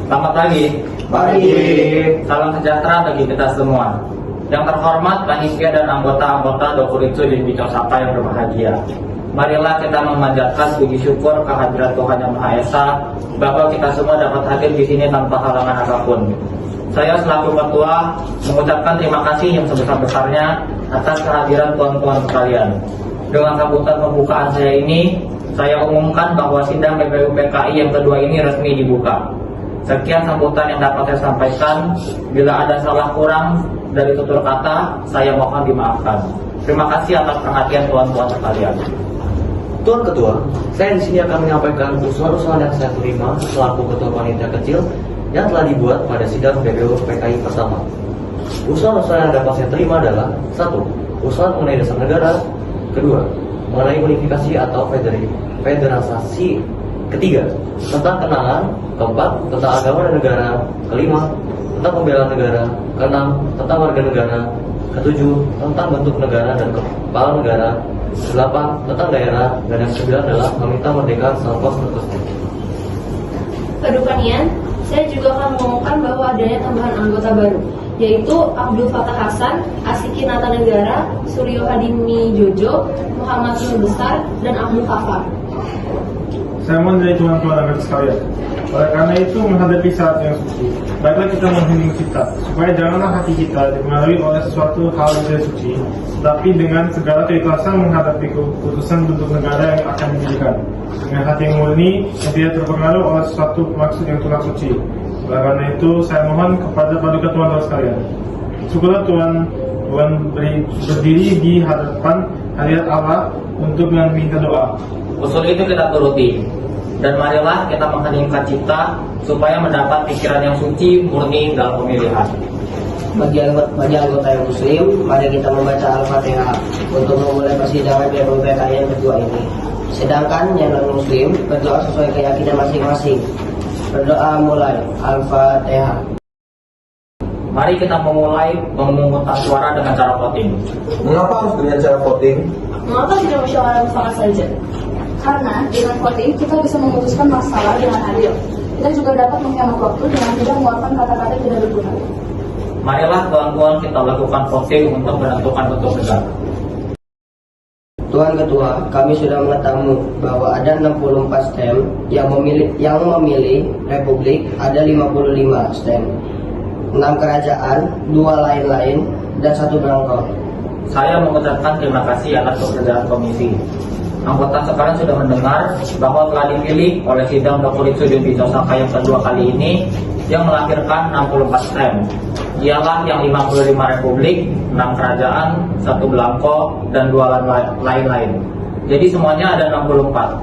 Selamat pagi. Pagi. Salam sejahtera bagi kita semua. Yang terhormat panitia dan anggota-anggota Dokuritsu di Bicosaka yang berbahagia. Marilah kita memanjatkan puji syukur kehadiran Tuhan Yang Maha Esa bahwa kita semua dapat hadir di sini tanpa halangan apapun. Saya selaku ketua mengucapkan terima kasih yang sebesar-besarnya atas kehadiran tuan-tuan sekalian. Dengan sambutan pembukaan saya ini, saya umumkan bahwa sidang PPU PKI yang kedua ini resmi dibuka. Sekian sambutan yang dapat saya sampaikan. Bila ada salah kurang dari tutur kata, saya mohon dimaafkan. Terima kasih atas perhatian tuan-tuan sekalian. Tuan Ketua, saya di sini akan menyampaikan usulan-usulan yang saya terima selaku Ketua Panitia Kecil yang telah dibuat pada sidang PPU PKI pertama. Usulan-usulan yang dapat saya terima adalah: 1. Usulan mengenai dasar negara. 2. Mengenai unifikasi atau federalisasi. 3. Tentang kenangan. 4. Tentang agama dan negara. 5. Tentang pembelaan negara. 6. Tentang warga negara. 7. Tentang bentuk negara dan kepala negara. 8. Tentang daerah. Dan yang 9 adalah meminta merdeka self tertentu. Kedupanian, saya juga akan mengumumkan bahwa adanya tambahan anggota baru, yaitu Abdul Fatah Hasan, Asiki Nata Negara, Suryo Hadimi Jojo, Muhammad Nur Besar, dan Abdul Khafar. Saya mohon dari tuan-tuan agar sekalian, oleh karena itu menghadapi saat yang suci, baiklah kita menghening kita, supaya janganlah hati kita dipengaruhi oleh sesuatu hal yang tidak suci, tetapi dengan segala keikhlasan menghadapi keputusan bentuk negara yang akan didirikan, dengan hati yang murni yang tidak terpengaruh oleh sesuatu maksud yang kurang suci. Oleh karena itu, saya mohon kepada paduka tuan-tuan sekalian, syukurlah Tuhan berdiri di hadapan hadirat Allah untuk meminta doa. Usul itu kita turuti. Dan marilah kita mengheningkan cipta supaya mendapat pikiran yang suci, murni dalam pemilihan. Bagi anggota yang muslim, mari kita membaca Al-Fatihah untuk memulai persidangan PPU PKI yang kedua ini. Sedangkan yang non-muslim berdoa sesuai keyakinan masing-masing. Berdoa mulai. Al-Fatihah. Mari kita memulai memungutan suara dengan cara voting. Mengapa harus dengan cara voting? Mengapa tidak musyawarah mufakat saja? Karena dengan voting kita bisa memutuskan masalah dengan adil. Kita juga dapat menghemat waktu dengan tidak mengeluarkan kata-kata yang tidak berguna. Marilah tuan-tuan kita lakukan voting untuk menentukan bentuk negara. Tuan Ketua, kami sudah mengetahui bahwa ada 64 stem yang memilih Republik, ada 55 stem, 6 kerajaan, 2 lain-lain, dan 1 belangko. Saya mengucapkan terima kasih atas pekerjaan komisi. Anggota sekalian sudah mendengar bahwa telah dipilih oleh sidang Dokuritsu di Bicosaka yang kedua kali ini yang melahirkan 64 stem. Ialah yang 55 republik, 6 kerajaan, 1 belangko, dan 2 lain-lain. Jadi semuanya ada 64.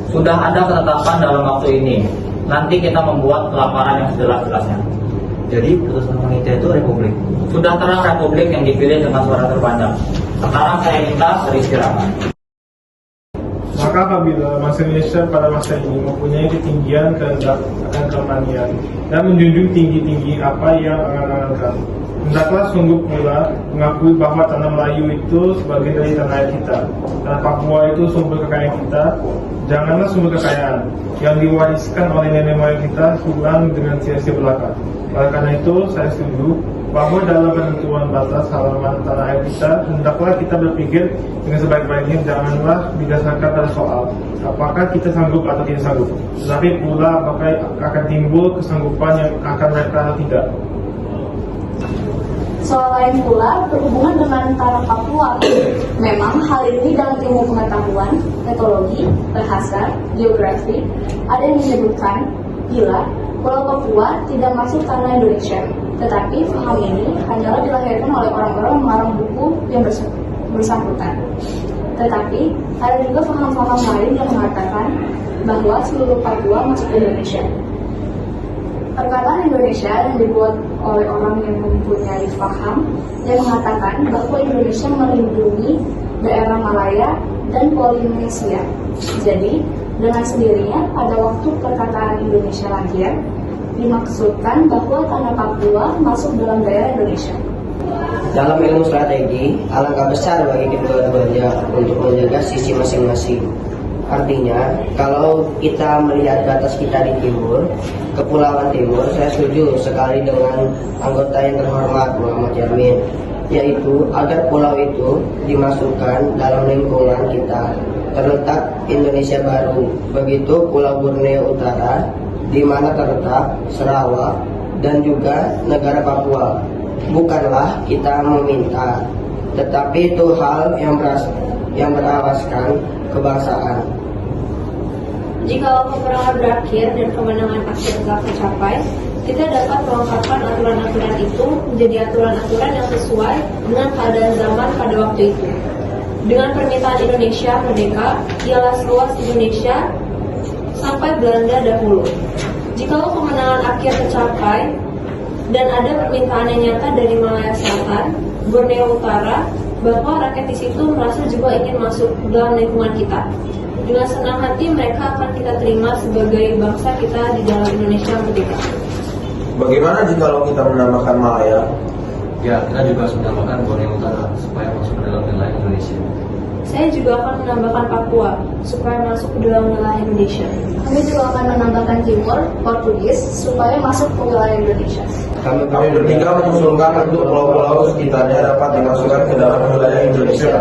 Sudah ada ketetapan dalam waktu ini. Nanti kita membuat pelaporan yang sejelas-jelasnya. Jadi putusan panitia itu republik. Sudah terang republik yang dipilih dengan suara terbanyak. Sekarang saya minta beristirahat. Maka apabila bangsa Indonesia pada masa ini mempunyai ketinggian kehendak akan kemanian dan menjunjung tinggi-tinggi apa yang angan-angankan, hendaklah sungguh pula mengakui bahwa tanah Melayu itu sebagai dari tanah air kita. Tanah Papua itu sumber kekayaan kita. Janganlah sumber kekayaan yang diwariskan oleh nenek moyang kita pulang dengan sia-sia belaka. Oleh karena itu, saya setuju bahwa dalam penentuan batas halaman tanah air kita, hendaklah kita berpikir dengan sebaik-baiknya, janganlah didasarkan pada soal apakah kita sanggup atau tidak sanggup, tetapi pula apakah akan timbul kesanggupan yang akan mereka atau tidak. Soal lain pula berhubungan dengan tanah Papua. Memang hal ini dalam ilmu pengetahuan, etologi, bahasa, geografi ada yang menyebutkan bila Pulau Papua tidak masuk tanah Indonesia. Tetapi paham ini hanyalah dilahirkan oleh orang-orang yang mengarang buku yang bersangkutan. Tetapi ada juga paham-paham lain yang mengatakan bahwa seluruh Papua masuk ke Indonesia. Perkataan Indonesia yang dibuat oleh orang yang mempunyai paham yang mengatakan bahwa Indonesia melindungi daerah Malaya dan Polinesia. Jadi, dengan sendirinya pada waktu perkataan Indonesia lahir, dimaksudkan bahwa tanah Papua masuk dalam daerah Indonesia. Dalam ilmu strategi, alangkah besar bagi kedua-duanya untuk menjaga sisi masing-masing. Artinya, kalau kita melihat batas kita di timur, Kepulauan Timur, saya setuju sekali dengan anggota yang terhormat Muhammad Yamin, yaitu agar pulau itu dimasukkan dalam lingkungan kita. Terletak Indonesia Baru, begitu Pulau Borneo Utara, di mana terletak Sarawak, dan juga negara Papua. Bukanlah kita meminta, tetapi itu hal yang beralaskan kebangsaan. Jika peperangan berakhir dan kemenangan akhir telah tercapai, kita dapat melengkapkan aturan-aturan itu menjadi aturan-aturan yang sesuai dengan keadaan zaman pada waktu itu. Dengan permintaan Indonesia merdeka, ialah seluas Indonesia sampai Belanda dahulu. Jikalau kemenangan akhir tercapai dan ada permintaan yang nyata dari Malaya Selatan, Borneo Utara, bahwa rakyat di situ merasa juga ingin masuk dalam lingkungan kita. Dengan senang hati mereka akan kita terima sebagai bangsa kita di dalam Indonesia merdeka. Bagaimana jika kita menambahkan Malaya? Ya, kita juga harus menambahkan Borneo Utara supaya masuk ke dalam wilayah Indonesia. Saya juga akan menambahkan Papua supaya masuk ke dalam wilayah Indonesia. Kami juga akan menambahkan Timur, Portugis, supaya masuk ke wilayah Indonesia. Kami bertiga mengusulkan untuk pulau-pulau sekitarnya dapat dimasukkan ke dalam wilayah Indonesia.